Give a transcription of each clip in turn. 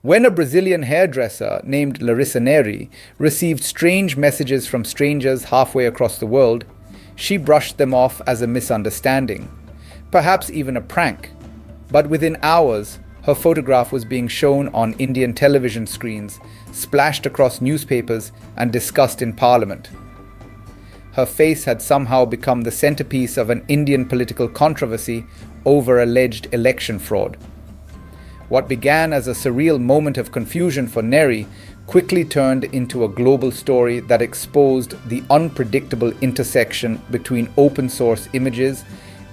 When a Brazilian hairdresser named Larissa Nery received strange messages from strangers halfway across the world, she brushed them off as a misunderstanding, perhaps even a prank. But within hours, her photograph was being shown on Indian television screens, splashed across newspapers, and discussed in parliament. Her face had somehow become the centerpiece of an Indian political controversy over alleged election fraud. What began as a surreal moment of confusion for Nery quickly turned into a global story that exposed the unpredictable intersection between open source images,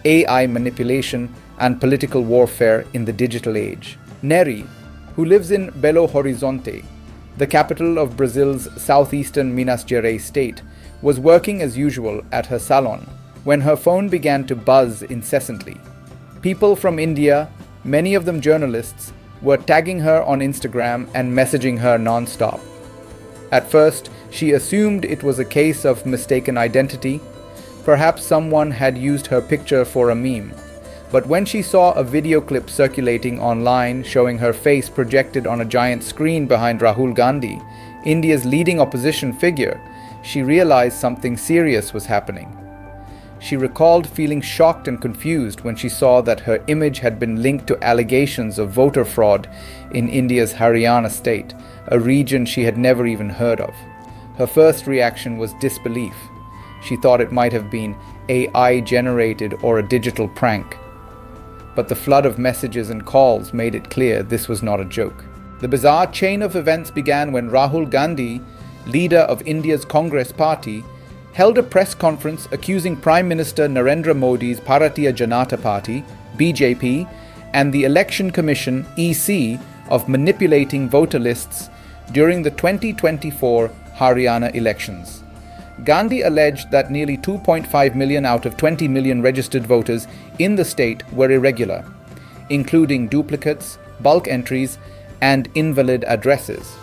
AI manipulation, and political warfare in the digital age. Nery, who lives in Belo Horizonte, the capital of Brazil's southeastern Minas Gerais state, was working as usual at her salon when her phone began to buzz incessantly. People from India, many of them journalists, were tagging her on Instagram and messaging her non-stop. At first, she assumed it was a case of mistaken identity. Perhaps someone had used her picture for a meme. But when she saw a video clip circulating online showing her face projected on a giant screen behind Rahul Gandhi, India's leading opposition figure, she realized something serious was happening. She recalled feeling shocked and confused when she saw that her image had been linked to allegations of voter fraud in India's Haryana state, a region she had never even heard of. Her first reaction was disbelief. She thought it might have been AI-generated or a digital prank. But the flood of messages and calls made it clear this was not a joke. The bizarre chain of events began when Rahul Gandhi, leader of India's Congress party, held a press conference accusing Prime Minister Narendra Modi's Bharatiya Janata Party, BJP, and the Election Commission, EC, of manipulating voter lists during the 2024 Haryana elections. Gandhi alleged that nearly 2.5 million out of 20 million registered voters in the state were irregular, including duplicates, bulk entries, and invalid addresses.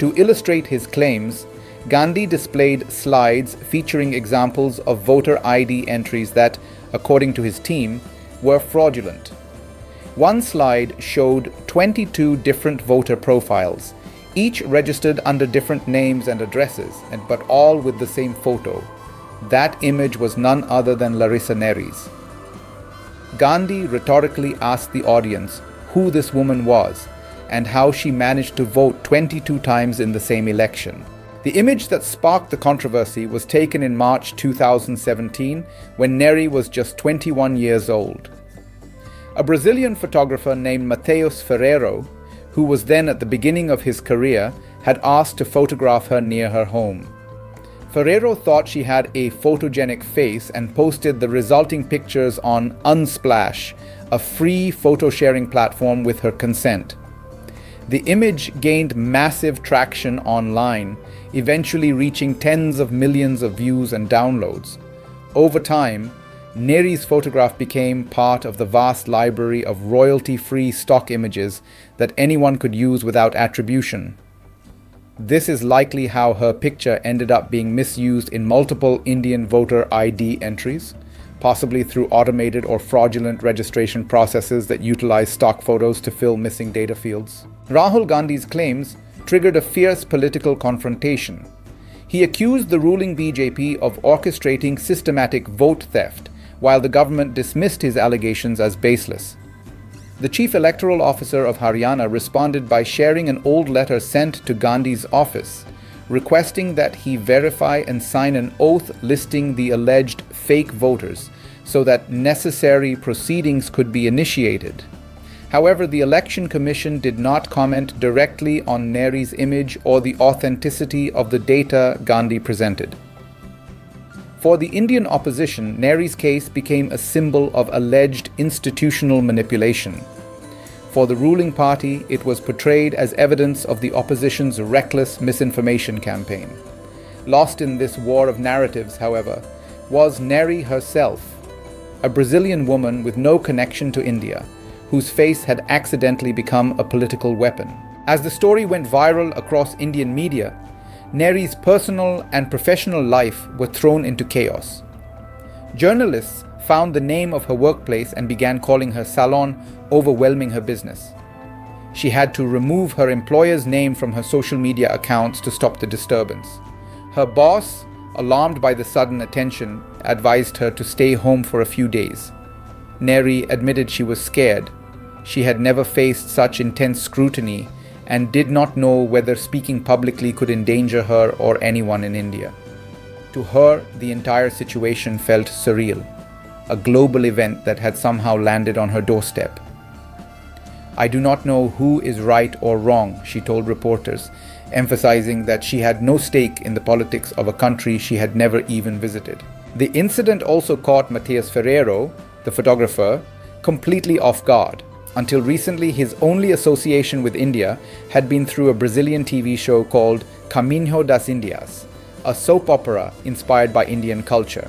To illustrate his claims, Gandhi displayed slides featuring examples of voter ID entries that, according to his team, were fraudulent. One slide showed 22 different voter profiles, each registered under different names and addresses, but all with the same photo. That image was none other than Larissa Nery's. Gandhi rhetorically asked the audience who this woman was and how she managed to vote 22 times in the same election. The image that sparked the controversy was taken in March 2017 when Nery was just 21 years old. A Brazilian photographer named Mateus Ferreiro, who was then at the beginning of his career, had asked to photograph her near her home. Ferreiro thought she had a photogenic face and posted the resulting pictures on Unsplash, a free photo-sharing platform, with her consent. The image gained massive traction online, eventually reaching tens of millions of views and downloads. Over time, Nery's photograph became part of the vast library of royalty-free stock images that anyone could use without attribution. This is likely how her picture ended up being misused in multiple Indian voter ID entries, possibly through automated or fraudulent registration processes that utilize stock photos to fill missing data fields. Rahul Gandhi's claims triggered a fierce political confrontation. He accused the ruling BJP of orchestrating systematic vote theft, while the government dismissed his allegations as baseless. The chief electoral officer of Haryana responded by sharing an old letter sent to Gandhi's office, requesting that he verify and sign an oath listing the alleged fake voters so that necessary proceedings could be initiated. However, the Election Commission did not comment directly on Nery's image or the authenticity of the data Gandhi presented. For the Indian opposition, Nery's case became a symbol of alleged institutional manipulation. For the ruling party, it was portrayed as evidence of the opposition's reckless misinformation campaign. Lost in this war of narratives, however, was Nery herself, a Brazilian woman with no connection to India, whose face had accidentally become a political weapon. As the story went viral across Indian media, Nery's personal and professional life were thrown into chaos. Journalists found the name of her workplace and began calling her salon overwhelming her business. She had to remove her employer's name from her social media accounts to stop the disturbance. Her boss, alarmed by the sudden attention, advised her to stay home for a few days. Nery admitted she was scared. She had never faced such intense scrutiny and did not know whether speaking publicly could endanger her or anyone in India. To her, the entire situation felt surreal, a global event that had somehow landed on her doorstep. "I do not know who is right or wrong," she told reporters, emphasizing that she had no stake in the politics of a country she had never even visited. The incident also caught Matias Ferreiro, the photographer, completely off guard. Until recently, his only association with India had been through a Brazilian TV show called Caminho das Indias, a soap opera inspired by Indian culture.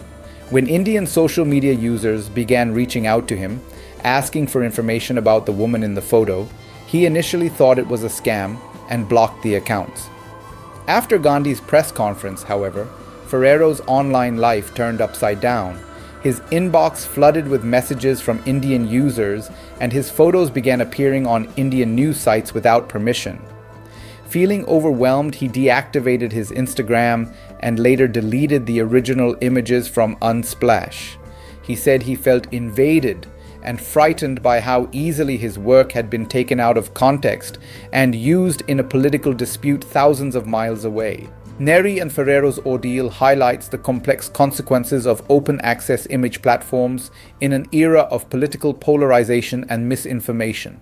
When Indian social media users began reaching out to him, asking for information about the woman in the photo, he initially thought it was a scam and blocked the accounts. After Gandhi's press conference, however, Ferreiro's online life turned upside down. His inbox flooded with messages from Indian users, and his photos began appearing on Indian news sites without permission. Feeling overwhelmed, he deactivated his Instagram and later deleted the original images from Unsplash. He said he felt invaded and frightened by how easily his work had been taken out of context and used in a political dispute thousands of miles away. Nery and Ferreiro's ordeal highlights the complex consequences of open access image platforms in an era of political polarization and misinformation.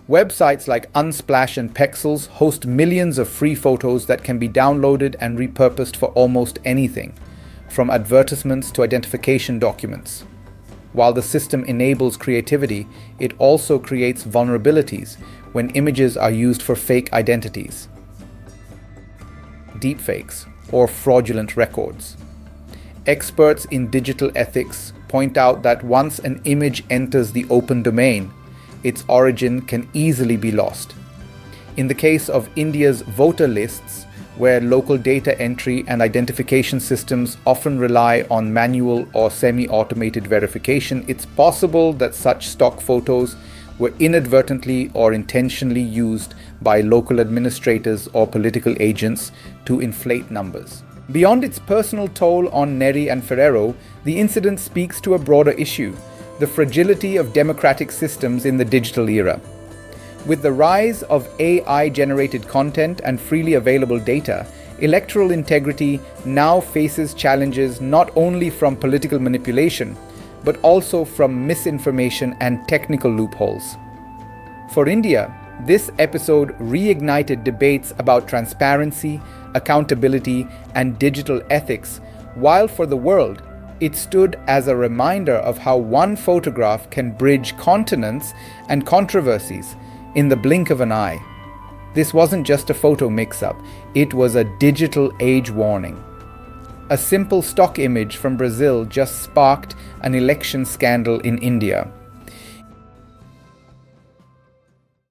Websites like Unsplash and Pexels host millions of free photos that can be downloaded and repurposed for almost anything, from advertisements to identification documents. While the system enables creativity, it also creates vulnerabilities when images are used for fake identities, deepfakes, or fraudulent records. Experts in digital ethics point out that once an image enters the open domain, its origin can easily be lost. In the case of India's voter lists, where local data entry and identification systems often rely on manual or semi-automated verification, it's possible that such stock photos were inadvertently or intentionally used by local administrators or political agents to inflate numbers. Beyond its personal toll on Nery and Ferreiro, the incident speaks to a broader issue: the fragility of democratic systems in the digital era. With the rise of AI-generated content and freely available data, electoral integrity now faces challenges not only from political manipulation, but also from misinformation and technical loopholes. For India, this episode reignited debates about transparency, accountability, and digital ethics, while for the world, it stood as a reminder of how one photograph can bridge continents and controversies in the blink of an eye. This wasn't just a photo mix-up, it was a digital age warning. A simple stock image from Brazil just sparked an election scandal in India.